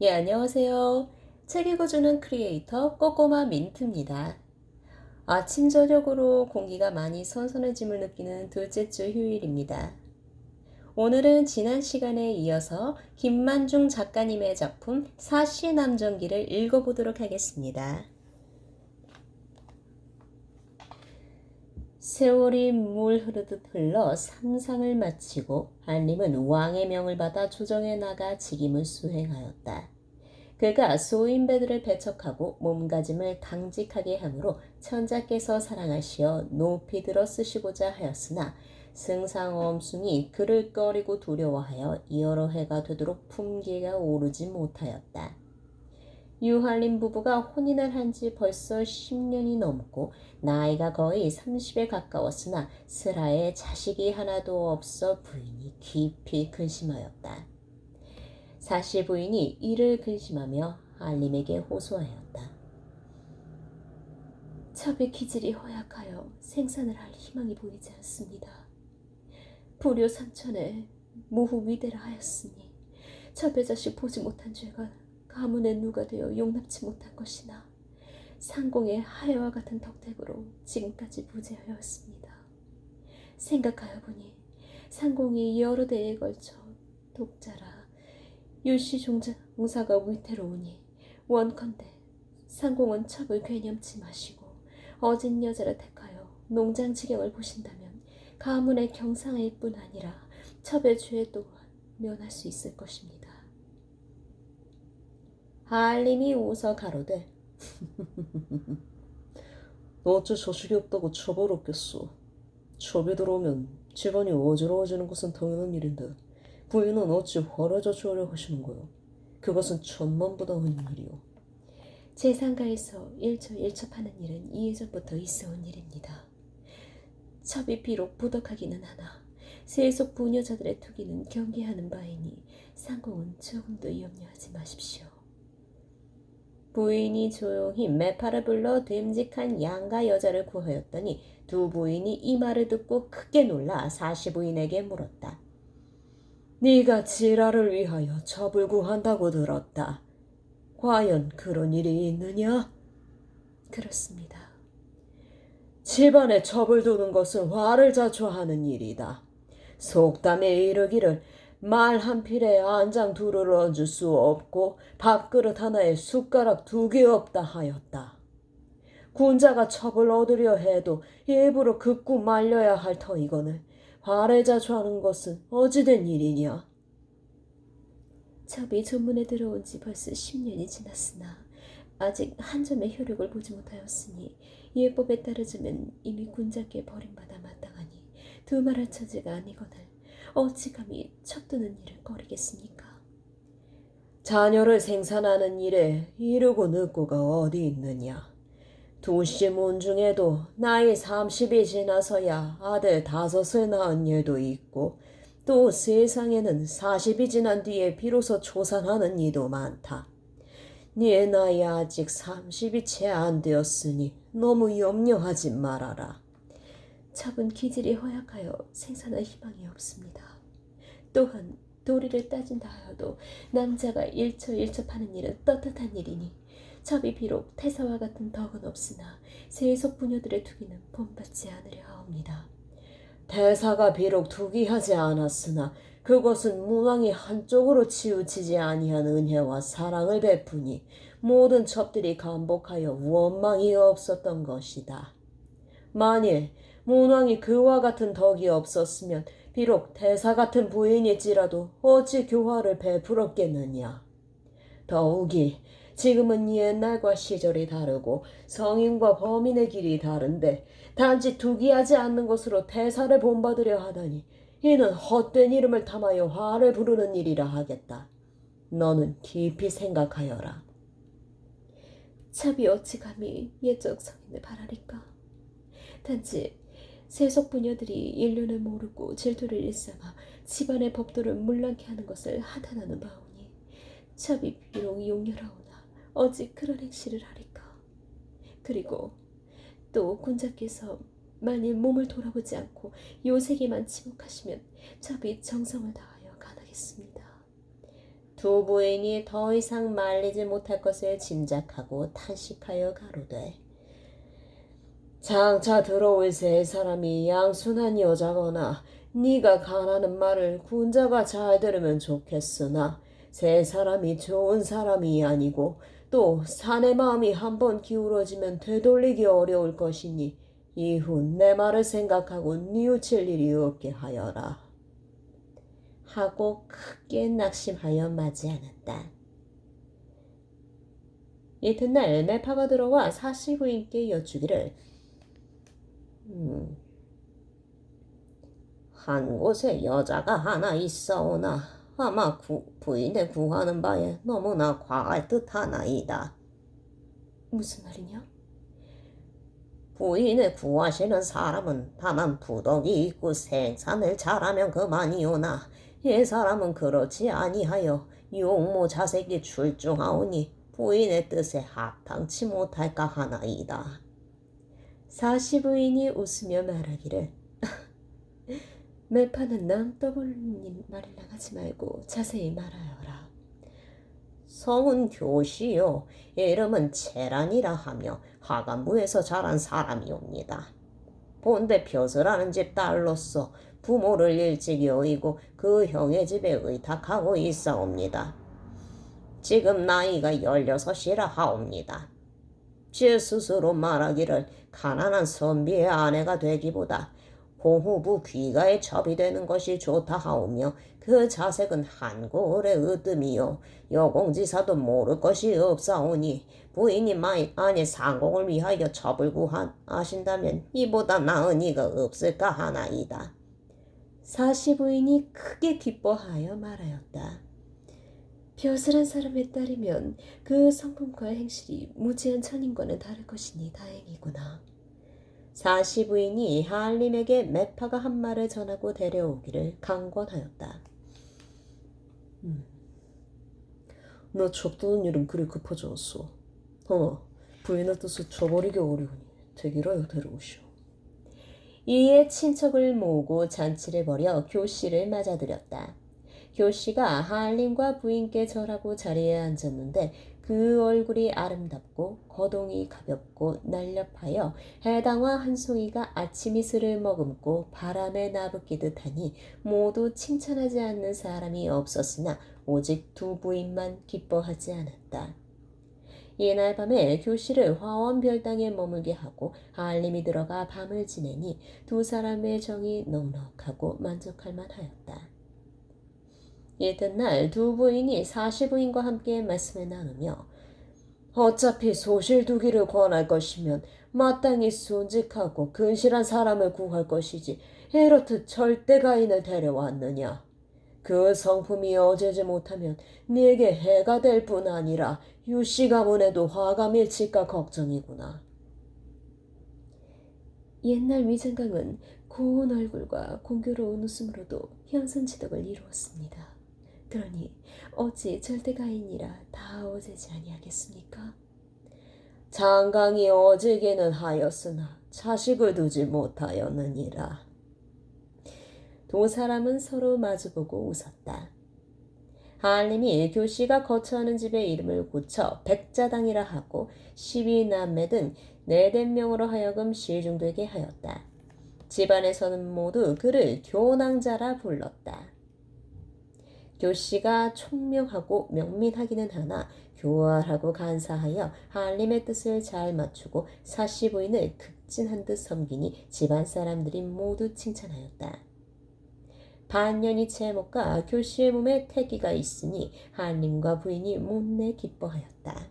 예, 안녕하세요. 책 읽어주는 크리에이터 꼬꼬마 민트입니다. 아침 저녁으로 공기가 많이 선선해짐을 느끼는 둘째 주 휴일입니다. 오늘은 지난 시간에 이어서 김만중 작가님의 작품 사시남정기를 읽어보도록 하겠습니다. 세월이 물 흐르듯 흘러 삼상을 마치고 한림은 왕의 명을 받아 조정에 나가 직임을 수행하였다. 그가 소인배들을 배척하고 몸가짐을 당직하게 함으로 천자께서 사랑하시어 높이 들어 쓰시고자 하였으나 승상엄순이 그를 꺼리고 두려워하여 여러 해가 되도록 품기가 오르지 못하였다. 유한림 부부가 혼인을 한 지 벌써 10년이 넘고 나이가 거의 30에 가까웠으나 슬하에 자식이 하나도 없어 부인이 깊이 근심하였다. 사시 부인이 이를 근심하며 알림에게 호소하였다. 첩의 기질이 허약하여 생산을 할 희망이 보이지 않습니다. 불효 삼천에 모후 위대라 하였으니 첩의 자식 보지 못한 죄가 가문의 누가 되어 용납치 못한 것이나 상공의 하야와 같은 덕택으로 지금까지 부재하였습니다. 생각하여 보니 상공이 여러 대에 걸쳐 독자라 유씨 종사가 위태로우니 원컨대 상공은 첩을 괴념치 마시고 어진 여자를 택하여 농장 지경을 보신다면 가문의 경상일 뿐 아니라 첩의 죄 또한 면할 수 있을 것입니다. 한림이 웃어 가로되 너 어째 자식이 없다고 첩을 얻겠소. 첩이 들어오면 집안이 어지러워지는 것은 당연한 일인데 부인은 어찌 화를 자초하려 하시는 거요. 그것은 천만부당한 일이요. 재상가에서 일처일처하는 일은 이해전부터 있어온 일입니다. 첩이 비록 부덕하기는 하나 세속 부녀자들의 투기는 경계하는 바이니 상공은 조금도 염려하지 마십시오. 부인이 조용히 매파를 불러 됨직한 양가 여자를 구하였더니 두 부인이 이 말을 듣고 크게 놀라 사시 부인에게 물었다. 네가 지라를 위하여 첩을 구한다고 들었다. 과연 그런 일이 있느냐? 그렇습니다. 집안에 첩을 두는 것은 화를 자초하는 일이다. 속담에 이르기를 말 한 필에 안장 둘을 얹을 수 없고 밥그릇 하나에 숟가락 두 개 없다 하였다. 군자가 첩을 얻으려 해도 일부러 긋고 말려야 할 터이거늘 화를 자초하는 것은 어찌된 일이냐? 첩이 전문에 들어온 지 벌써 10년이 지났으나 아직 한 점의 효력을 보지 못하였으니 예법에 따르자면 이미 군자께 버림받아 마땅하니 두말할 처지가 아니거늘 어찌 감히 첩두는 일을 꺼리겠습니까? 자녀를 생산하는 일에 이르고 늦고가 어디 있느냐? 두시문 중에도 나이 30이 지나서야 아들 5을 낳은 일도 있고 또 세상에는 40이 지난 뒤에 비로소 초산하는 이도 많다. 네 나이 아직 30이 채 안 되었으니 너무 염려하지 말아라. 첩은 기질이 허약하여 생산할 희망이 없습니다. 또한 도리를 따진다 하여도 남자가 일처일처하는 일은 떳떳한 일이니 첩이 비록 태사와 같은 덕은 없으나 세속 부녀들의 투기는 본받지 않으려 하옵니다. 대사가 비록 투기하지 않았으나 그것은 문왕이 한쪽으로 치우치지 아니한 은혜와 사랑을 베푸니 모든 첩들이 감복하여 원망이 없었던 것이다. 만일 문왕이 그와 같은 덕이 없었으면 비록 대사 같은 부인일지라도 어찌 교화를 베풀었겠느냐. 더욱이 지금은 옛날과 시절이 다르고 성인과 범인의 길이 다른데 단지 투기하지 않는 것으로 대사를 본받으려 하다니 이는 헛된 이름을 탐하여 화를 부르는 일이라 하겠다. 너는 깊이 생각하여라. 첩이 어찌 감히 예적 성인을 바라리까? 단지 세속 부녀들이 인륜을 모르고 질투를 일삼아 집안의 법도를 문란케 하는 것을 하단하는 바오니 첩이 비록 용렬하오나 어찌 그런 행실을 하리까? 그리고 또 군자께서 만일 몸을 돌아보지 않고 요세게만 침묵하시면 첩이 정성을 다하여 간하겠습니다. 두 부인이 더 이상 말리지 못할 것을 짐작하고 탄식하여 가로되 장차 들어올 세 사람이 양순한 여자거나 네가 가라는 말을 군자가 잘 들으면 좋겠으나 세 사람이 좋은 사람이 아니고 또 사내 마음이 한번 기울어지면 되돌리기 어려울 것이니 이후 내 말을 생각하고 뉘우칠 일이 없게 하여라. 하고 크게 낙심하여 맞이하였다. 이튿날 매파가 들어와 사시부인께 여쭈기를 한 곳에 여자가 하나 있어오나 아마 부인의 구하는 바에 너무나 과할 듯하나이다. 무슨 말이냐? 부인의 구하시는 사람은 다만 부덕이 있고 생산을 잘하면 그만이오나 이 사람은 그렇지 아니하여 용모 자색이 출중하오니 부인의 뜻에 합당치 못할까 하나이다. 사시부인이 웃으며 말하기를 매파는 남 떠벌린 말을 나가지 말고 자세히 말하여라. 성은 교시요 이름은 채란이라 하며 하간부에서 자란 사람이옵니다. 본데 벼슬하는 집 딸로서 부모를 일찍 여의고 그 형의 집에 의탁하고 있사옵니다. 지금 나이가 16이라 하옵니다. 제 스스로 말하기를 가난한 선비의 아내가 되기보다 공후부 귀가에 첩이 되는 것이 좋다 하오며 그 자색은 한고을의 으뜸이요 여공지사도 모를 것이 없사오니 부인이 만일 상공을 위하여 첩을 구하신다면 이보다 나은 이가 없을까 하나이다. 사시부인이 크게 기뻐하여 말하였다. 벼슬한 사람의 딸이면 그 성품과 행실이 무지한 천인과는 다를 것이니 다행이구나. 사시부인이 하알림에게 매파가 한 말을 전하고 데려오기를 강권하였다. 너 첩두는 일은 그리 급하지않소. 부인의 뜻을 저버리기 어려우니 되기라여 데려오시오. 이에 친척을 모으고 잔치를 벌여 교씨를 맞아들였다. 교씨가 하알림과 부인께 절하고 자리에 앉았는데 그 얼굴이 아름답고 거동이 가볍고 날렵하여 해당화 한 송이가 아침 이슬을 머금고 바람에 나부끼듯 하니 모두 칭찬하지 않는 사람이 없었으나 오직 두 부인만 기뻐하지 않았다. 이날 밤에 교씨를 화원별당에 머물게 하고 하알림이 들어가 밤을 지내니 두 사람의 정이 넉넉하고 만족할 만하였다. 이튿날 두 부인이 사시부인과 함께 말씀을 나누며 어차피 소실두기를 권할 것이면 마땅히 순직하고 근실한 사람을 구할 것이지 이렇듯 절대가인을 데려왔느냐. 그 성품이 어제지 못하면 네게 해가 될 뿐 아니라 유씨 가문에도 화가 밀칠까 걱정이구나. 옛날 위장강은 고운 얼굴과 공교로운 웃음으로도 형선지덕을 이루었습니다. 그러니 어찌 절대가인이라 다 어제지 아니하겠습니까? 장강이 어제기는 하였으나 자식을 두지 못하였느니라. 두 사람은 서로 마주보고 웃었다. 하알림이 교씨가 거처하는 집의 이름을 고쳐 백자당이라 하고 12남매 등 4명으로 하여금 시중되게 하였다. 집안에서는 모두 그를 교낭자라 불렀다. 교씨가 총명하고 명민하기는 하나 교활하고 간사하여 하알림의 뜻을 잘 맞추고 사시부인을 극진한 듯 섬기니 집안 사람들이 모두 칭찬하였다. 반년이 채 못 가 교씨의 몸에 태기가 있으니 하알림과 부인이 못내 기뻐하였다.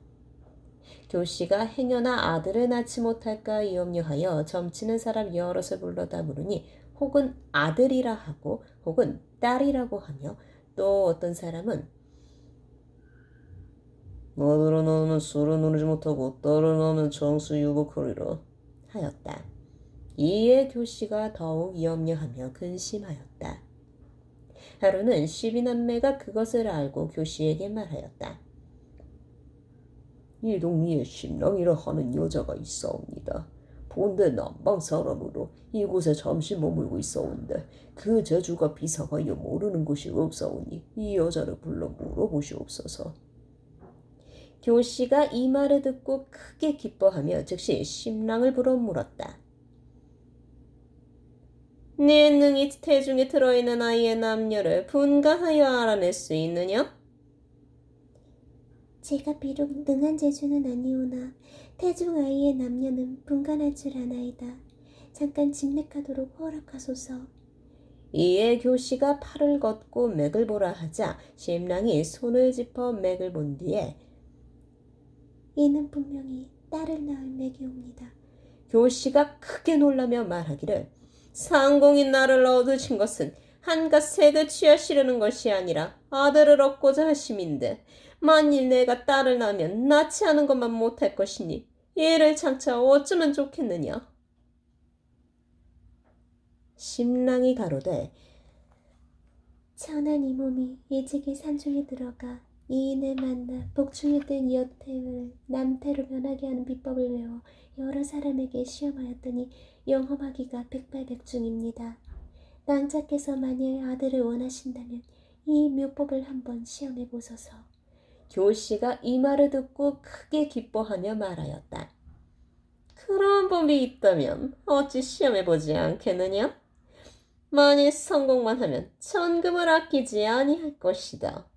교씨가 행여나 아들을 낳지 못할까 염려하여 점치는 사람 여럿을 불러다 물으니 혹은 아들이라 하고 혹은 딸이라고 하며 또 어떤 사람은 아들을 낳으면 술을 누르지 못하고 딸을 낳으면 정수유복하리라 하였다. 이에 교씨가 더욱 염려하며 근심하였다. 하루는 12남매가 그것을 알고 교씨에게 말하였다. 이 동리에 신랑이라 하는 여자가 있사옵니다. 본데 남방 사람으로 이곳에 잠시 머물고 있어온데 그 재주가 비상하여 모르는 곳이 없사오니 이 여자를 불러 물어보시옵소서. 교씨가 이 말을 듣고 크게 기뻐하며 즉시 심랑을 불어 물었다. 네 능히 태중에 들어있는 아이의 남녀를 분간하여 알아낼 수 있느냐? 제가 비록 능한 재주는 아니오나 태중 아이의 남녀는 분간할 줄 아나이다. 잠깐 진맥하도록 허락하소서. 이에 교씨가 팔을 걷고 맥을 보라 하자 심랑이 손을 짚어 맥을 본 뒤에 이는 분명히 딸을 낳을 맥이옵니다. 교씨가 크게 놀라며 말하기를 상공인 나를 얻으신 것은 한갓 색을 취하시려는 것이 아니라 아들을 얻고자 하심인데 만일 내가 딸을 낳으면 낳지 않은 것만 못할 것이니 이를 장차 어쩌면 좋겠느냐. 심랑이 가로되 천한 이 몸이 일찍이 산중에 들어가 이인을 만나 복중에 뜬 여태를 남태로 변하게 하는 비법을 외워 여러 사람에게 시험하였더니 영험하기가 백발백중입니다. 낭자께서 만일 아들을 원하신다면 이 묘법을 한번 시험해 보소서. 교씨가 이 말을 듣고 크게 기뻐하며 말하였다. 그런 법이 있다면 어찌 시험해보지 않겠느냐? 만일 성공만 하면 천금을 아끼지 아니할 것이다.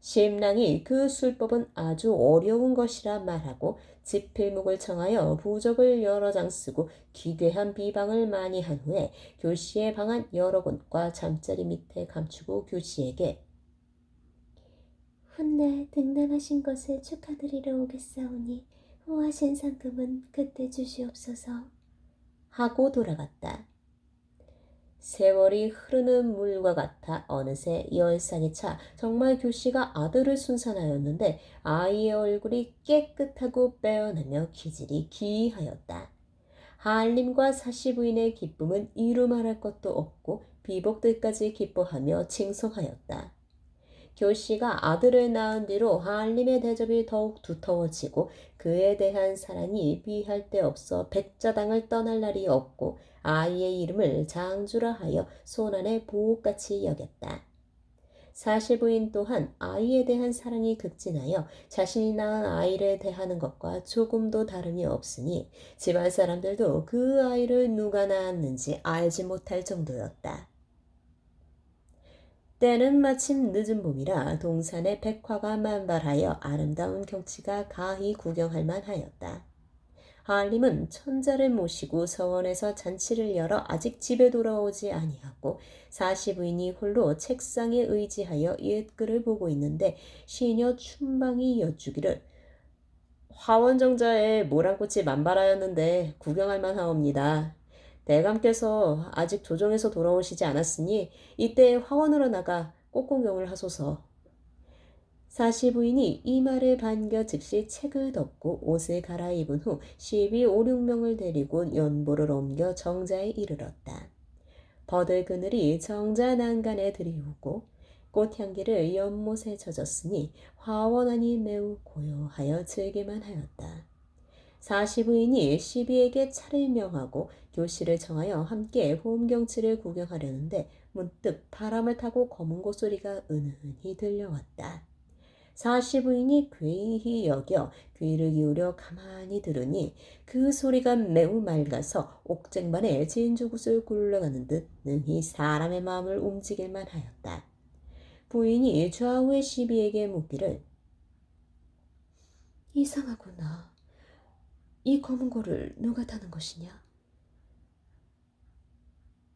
심랑이 그 술법은 아주 어려운 것이라 말하고 지필목을 청하여 부적을 여러 장 쓰고 기괴한 비방을 많이 한 후에 교씨의 방안 여러 곳과 잠자리 밑에 감추고 교씨에게 훗날 등단하신 것을 축하드리러 오겠사오니 후하신 상금은 그때 주시옵소서. 하고 돌아갔다. 세월이 흐르는 물과 같아 어느새 10살이 차 정말 교씨가 아들을 순산하였는데 아이의 얼굴이 깨끗하고 빼어나며 기질이 기이하였다. 한림과 사시부인의 기쁨은 이루 말할 것도 없고 비복들까지 기뻐하며 칭송하였다. 교씨가 아들을 낳은 뒤로 한림의 대접이 더욱 두터워지고 그에 대한 사랑이 비할 데 없어 백자당을 떠날 날이 없고 아이의 이름을 장주라 하여 손안의 보옥같이 여겼다. 사시부인 또한 아이에 대한 사랑이 극진하여 자신이 낳은 아이를 대하는 것과 조금도 다름이 없으니 집안 사람들도 그 아이를 누가 낳았는지 알지 못할 정도였다. 때는 마침 늦은 봄이라 동산에 백화가 만발하여 아름다운 경치가 가히 구경할 만하였다. 한림은 천자를 모시고 서원에서 잔치를 열어 아직 집에 돌아오지 아니하고 사시부인이 홀로 책상에 의지하여 옛글을 보고 있는데 시녀 춘방이 여쭈기를 화원정자에 모란꽃이 만발하였는데 구경할 만하옵니다. 대감께서 아직 조정에서 돌아오시지 않았으니 이때 화원으로 나가 꽃구경을 하소서. 사시부인이 이 말을 반겨 즉시 책을 덮고 옷을 갈아입은 후 12, 5, 6명을 데리고 연보를 옮겨 정자에 이르렀다. 버들 그늘이 정자 난간에 들이우고 꽃향기를 연못에 젖었으니 화원안이 매우 고요하여 즐길만 하였다. 사시부인이 시비에게 차를 명하고 교씨를 청하여 함께 홈경치를 구경하려는데 문득 바람을 타고 검은 고소리가 은은히 들려왔다. 사시부인이 괴이히 여겨 귀를 기울여 가만히 들으니 그 소리가 매우 맑아서 옥쟁반에 진주굿을 굴러가는 듯 능히 사람의 마음을 움직일만 하였다. 부인이 좌우의 시비에게 묻기를 이상하구나. 이 검은 고를 누가 타는 것이냐?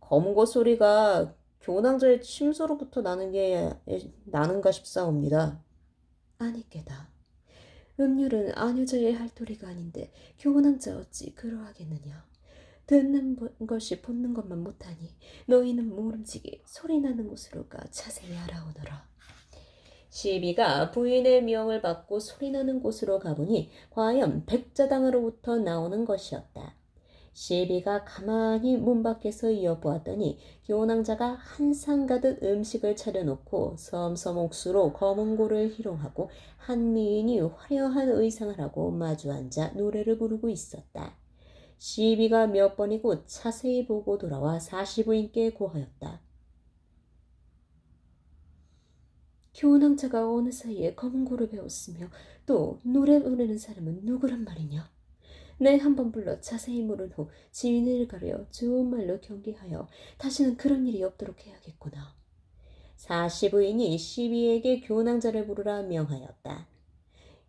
검은 고 소리가 교낭저의 침소로부터 나는가 싶사옵니다. 아니께다. 음률은 아녀자의 할 도리가 아닌데 교훈왕자 어찌 그러하겠느냐. 듣는 것이 보는 것만 못하니 너희는 모름지기 소리나는 곳으로 가 자세히 알아오너라. 시비가 부인의 명을 받고 소리나는 곳으로 가보니 과연 백자당으로부터 나오는 것이었다. 시비가 가만히 문 밖에서 여보았더니 교낭자가 한 상 가득 음식을 차려놓고 섬섬 옥수로 검은 고를 희롱하고 한 미인이 화려한 의상을 하고 마주 앉아 노래를 부르고 있었다. 시비가 몇 번이고 자세히 보고 돌아와 사시부인께 고하였다. 교훈왕자가 어느 사이에 검은고를 배웠으며 또 노래 부르는 사람은 누구란 말이냐? 내 한번 불러 자세히 물은 후 지인을 가려 좋은 말로 경계하여 다시는 그런 일이 없도록 해야겠구나. 사시부인이 시비에게 교훈왕자를 부르라 명하였다.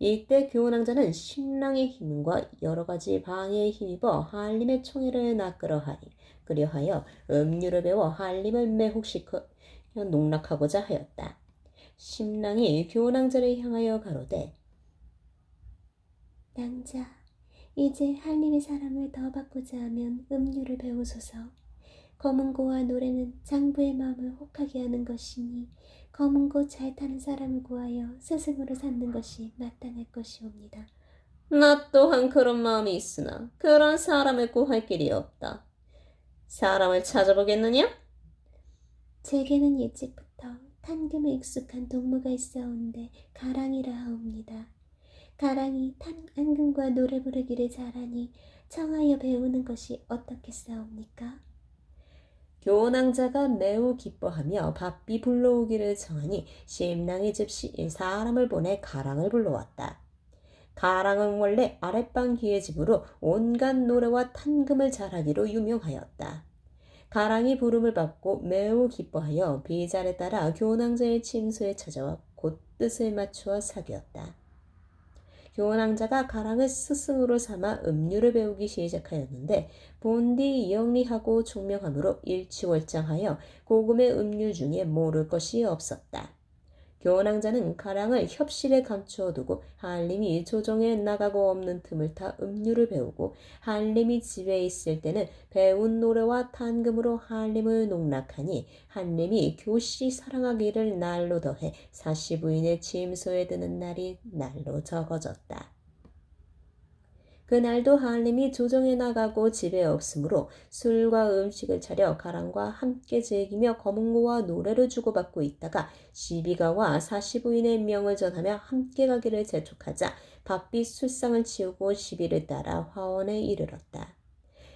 이때 교훈왕자는 신랑의 힘과 여러 가지 방해에 힘입어 한림의 총애를 그려하여 음료를 배워 한림을 매혹시켜 농락하고자 하였다. 신랑이 교훈왕자를 향하여 가로되 낭자, 이제 한림의 사람을 더 바꾸자 하면 음료를 배우소서. 검은고와 노래는 장부의 마음을 혹하게 하는 것이니 검은고 잘 타는 사람을 구하여 스승으로 삼는 것이 마땅할 것이옵니다. 나 또한 그런 마음이 있으나 그런 사람을 구할 길이 없다. 사람을 찾아보겠느냐? 제게는 일찍부터 탄금에 익숙한 동무가 있어온데 가랑이라 하옵니다. 가랑이 탄금과 노래 부르기를 잘하니 청하여 배우는 것이 어떻겠사옵니까? 교훈왕자가 매우 기뻐하며 바삐 불러오기를 청하니 신랑의 집 사람을 보내 가랑을 불러왔다. 가랑은 원래 아랫방 기회집으로 온갖 노래와 탄금을 잘하기로 유명하였다. 가랑이 부름을 받고 매우 기뻐하여 비자를 따라 교훈왕자의 침소에 찾아와 곧 뜻을 맞추어 사귀었다. 교훈왕자가 가랑을 스승으로 삼아 음료를 배우기 시작하였는데 본디 영리하고 총명함으로 일취월장하여 고금의 음료 중에 모를 것이 없었다. 교훈왕자는 가랑을 협실에 감추어 두고 한림이 조정에 나가고 없는 틈을 타 음료를 배우고 한림이 집에 있을 때는 배운 노래와 탄금으로 한림을 농락하니 한림이 교시 사랑하기를 날로 더해 사시부인의 침소에 드는 날이 날로 적어졌다. 그날도 한림이 조정에 나가고 집에 없으므로 술과 음식을 차려 가랑과 함께 즐기며 검은고와 노래를 주고받고 있다가 시비가 와 사시부인의 명을 전하며 함께 가기를 재촉하자 바삐 술상을 치우고 시비를 따라 화원에 이르렀다.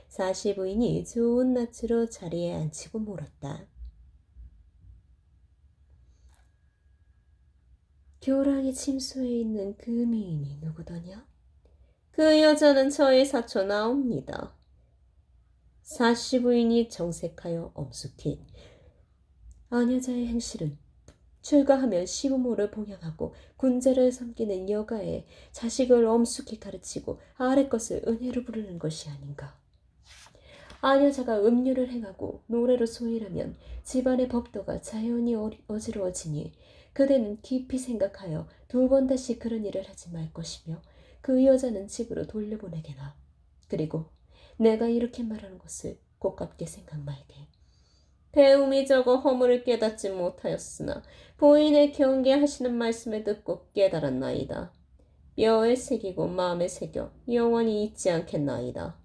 사시부인이 좋은 낯으로 자리에 앉히고 물었다. 교랑의 침소에 있는 그 미인이 누구더냐? 그 여자는 저의 사촌아옵니다. 사시부인이 정색하여 엄숙히 아녀자의 행실은 출가하면 시부모를 봉양하고 군자를 섬기는 여가에 자식을 엄숙히 가르치고 아래 것을 은혜로 부르는 것이 아닌가. 아녀자가 음료를 행하고 노래로 소일하면 집안의 법도가 자연히 어지러워지니 그대는 깊이 생각하여 두 번 다시 그런 일을 하지 말 것이며 그 여자는 집으로 돌려보내게나. 그리고 내가 이렇게 말하는 것을 고깝게 생각 말게. 배움이 적어 허물을 깨닫지 못하였으나 부인의 경계하시는 말씀을 듣고 깨달았나이다. 뼈에 새기고 마음에 새겨 영원히 잊지 않겠나이다.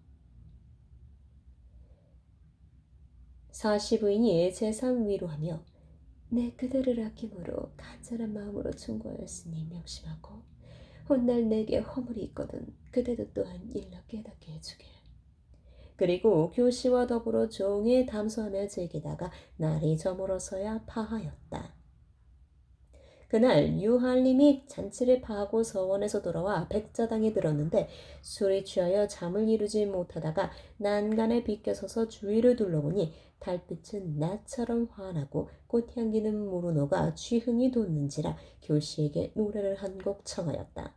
사시부인이 재산 위로하며 내 그대를 아낌으로 간절한 마음으로 충고하였으니 명심하고 훗날 내게 허물이 있거든 그대도 또한 일러 깨닫게 해주게. 그리고 교시와 더불어 종일 담소하며 즐기다가 날이 저물어서야 파하였다. 그날 유한림이 잔치를 파하고 서원에서 돌아와 백자당에 들었는데 술이 취하여 잠을 이루지 못하다가 난간에 비껴서서 주위를 둘러보니 달빛은 낮처럼 환하고 꽃향기는 무르노가 취흥이 돋는지라 교시에게 노래를 한 곡 청하였다.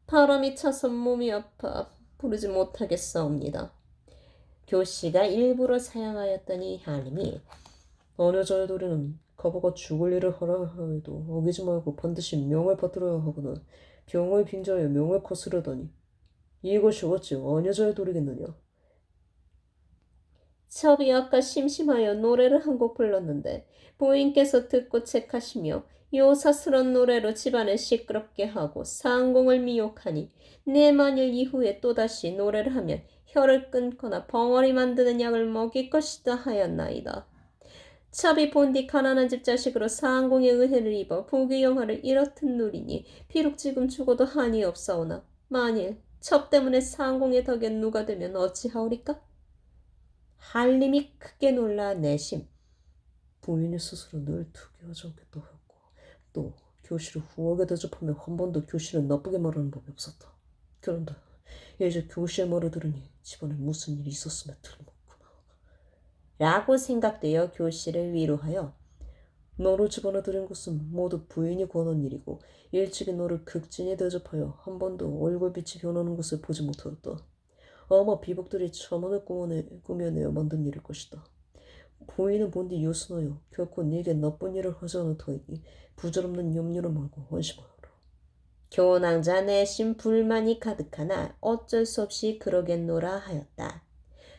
바람이 차서 몸이 아파 부르지 못하겠사옵니다. 교시가 일부러 사양하였더니 한림이 아녀자의 도리는 가보가 죽을 일을 하라 해도 어기지 말고 반드시 명을 받들어야 하거늘 병을 빙자하여 명을 거스르다니 이것이 어찌 아녀자의 도리겠느냐. 첩이 아까 심심하여 노래를 한 곡 불렀는데 부인께서 듣고 책하시며 요사스런 노래로 집안을 시끄럽게 하고 상공을 미혹하니 내 만일 이후에 또다시 노래를 하면 혀를 끊거나 벙어리 만드는 약을 먹일 것이다 하였나이다. 첩이 본디 가난한 집 자식으로 상공의 은혜를 입어 부귀영화를 이렇듯 누리니 비록 지금 죽어도 한이 없사오나 만일 첩 때문에 상공의 덕에 누가 되면 어찌하오리까? 한림이 크게 놀라 내심 부인이 스스로 늘 특이하지 않겠다 했고 또 교실을 후하게 대접하며 한 번도 교실을 나쁘게 말하는 법이 없었다. 그런데 이제 교시의 말을 들으니 집안에 무슨 일이 있었음에 틀림없구나. 라고 생각되어 교씨를 위로하여 너를 집안에 들인 것은 모두 부인이 권한 일이고 일찍이 너를 극진히 대접하여 한 번도 얼굴빛이 변하는 것을 보지 못하였다. 아마 비복들이 천원을 꾸며내어 만든 일일 것이다. 부인은 본디 유순하여 결코 네게 나쁜 일을 하지 않을 터이니 부질없는 염려를 말고 안심하여라. 교낭자 내심 불만이 가득하나 어쩔 수 없이 그러겠노라 하였다.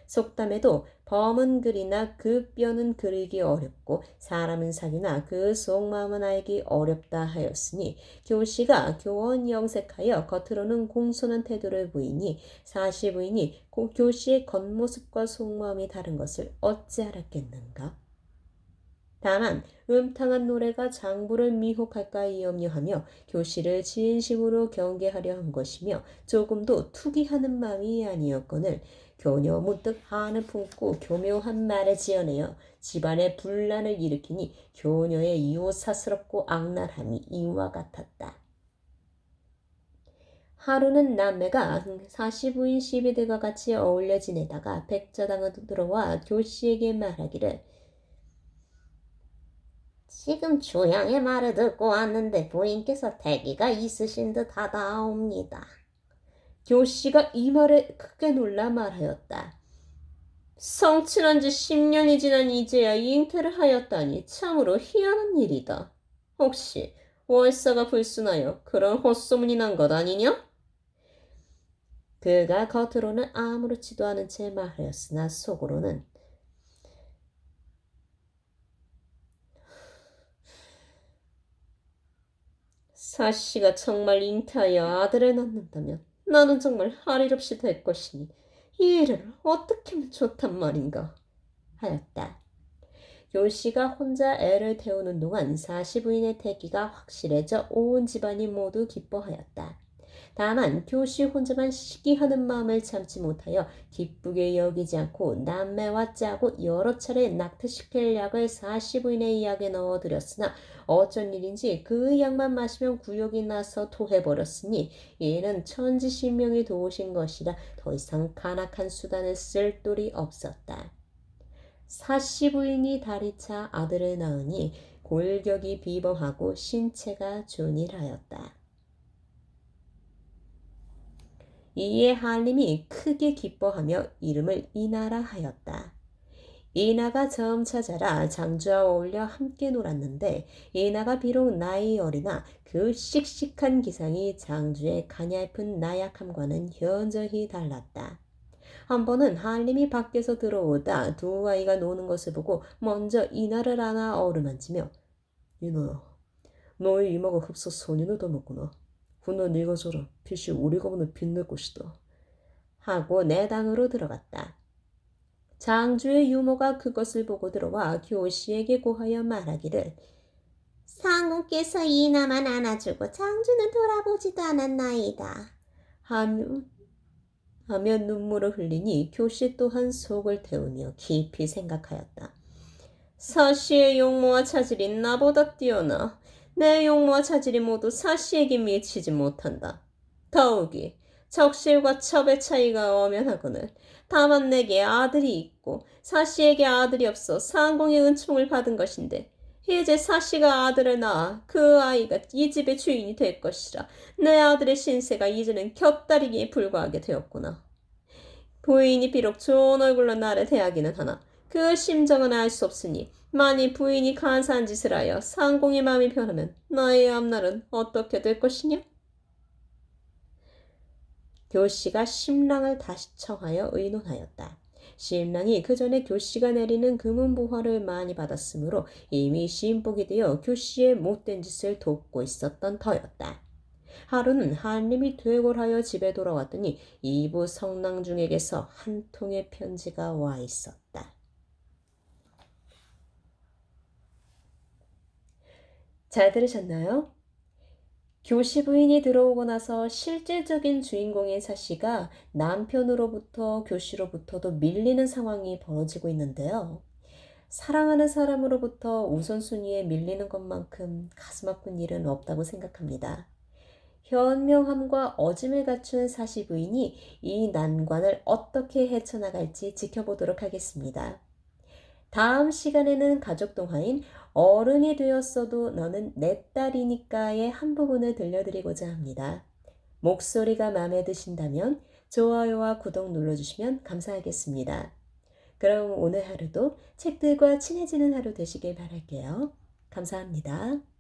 속담에도 범은 그리나 그 뼈는 그리기 어렵고 사람은 사귀나 그 속마음은 알기 어렵다 하였으니 교씨가 교원 영색하여 겉으로는 공손한 태도를 보이니 사시 부인이 교씨의 겉모습과 속마음이 다른 것을 어찌 알았겠는가? 다만 음탕한 노래가 장부를 미혹할까 염려하며 교씨를 진심으로 경계하려 한 것이며 조금도 투기하는 마음이 아니었거늘 교녀 문득 한을 품고 교묘한 말을 지어내어 집안의 분란을 일으키니 교녀의 요사스럽고 악랄함이 이와 같았다. 하루는 남매가 사시부인 시비들과 같이 어울려 지내다가 백자당으로 들어와 교씨에게 말하기를 지금 조양의 말을 듣고 왔는데 부인께서 태기가 있으신 듯 하다옵니다. 교씨가 이 말에 크게 놀라 말하였다. 성친한 지 10년이 지난 이제야 잉태를 하였다니 참으로 희한한 일이다. 혹시 월사가 불순하여 그런 헛소문이 난 것 아니냐? 그가 겉으로는 아무렇지도 않은 채 말하였으나 속으로는 사씨가 정말 잉태하여 아들을 낳는다면 나는 정말 할 일 없이 될 것이니 이 일을 어떻게 하면 좋단 말인가 하였다. 교씨가 혼자 애를 태우는 동안 사시부인의 태기가 확실해져 온 집안이 모두 기뻐하였다. 다만 교씨 혼자만 시기하는 마음을 참지 못하여 기쁘게 여기지 않고 남매와 짜고 여러 차례 낙태시킬 약을 사시부인의 약에 넣어드렸으나 어쩐 일인지 그 약만 마시면 구역이 나서 토해버렸으니 이는 천지신명이 도우신 것이라 더 이상 간악한 수단을 쓸 돌이 없었다. 사시부인이 다리 차 아들을 낳으니 골격이 비범하고 신체가 존일하였다. 이에 한림이 크게 기뻐하며 이름을 이나라 하였다. 이나가 점차 자라 장주와 어울려 함께 놀았는데 이나가 비록 나이 어리나 그 씩씩한 기상이 장주의 가냘픈 나약함과는 현저히 달랐다. 한 번은 한림이 밖에서 들어오다 두 아이가 노는 것을 보고 먼저 이나를 안아 어루만지며 이나야, 너의 이마가 흡사 선인을 닮았구나. 후나 네가 자라 빛이 우리 가문을 빛낼 것이다. 하고 내당으로 들어갔다. 장주의 유모가 그것을 보고 들어와 교씨에게 고하여 말하기를 상우께서 이나만 안아주고 장주는 돌아보지도 않았나이다. 하며 눈물을 흘리니 교씨 또한 속을 태우며 깊이 생각하였다. 사씨의 용모와 차질이 나보다 뛰어나 내 용모와 차질이 모두 사씨에게 미치지 못한다. 더욱이 적실과 첩의 차이가 엄연하거늘 다만 내게 아들이 있고 사씨에게 아들이 없어 상공의 은총을 받은 것인데 이제 사씨가 아들을 낳아 그 아이가 이 집의 주인이 될 것이라 내 아들의 신세가 이제는 곁다리기에 불과하게 되었구나. 부인이 비록 좋은 얼굴로 나를 대하기는 하나 그 심정은 알 수 없으니 만일 부인이 간사한 짓을 하여 상공의 마음이 변하면 나의 앞날은 어떻게 될 것이냐? 교씨가 심랑을 다시 청하여 의논하였다. 심랑이 그 전에 교씨가 내리는 금은보화를 많이 받았으므로 이미 신복이 되어 교씨의 못된 짓을 돕고 있었던 터였다. 하루는 한림이 퇴골하여 집에 돌아왔더니 이부 성낭중에게서 한 통의 편지가 와 있었다. 잘 들으셨나요? 교시 부인이 들어오고 나서 실질적인 주인공인 사씨가 남편으로부터 교시로부터도 밀리는 상황이 벌어지고 있는데요. 사랑하는 사람으로부터 우선순위에 밀리는 것만큼 가슴 아픈 일은 없다고 생각합니다. 현명함과 어짐을 갖춘 사시 부인이 이 난관을 어떻게 헤쳐나갈지 지켜보도록 하겠습니다. 다음 시간에는 가족 동화인 어른이 되었어도 너는 내 딸이니까의 한 부분을 들려드리고자 합니다. 목소리가 마음에 드신다면 좋아요와 구독 눌러주시면 감사하겠습니다. 그럼 오늘 하루도 책들과 친해지는 하루 되시길 바랄게요. 감사합니다.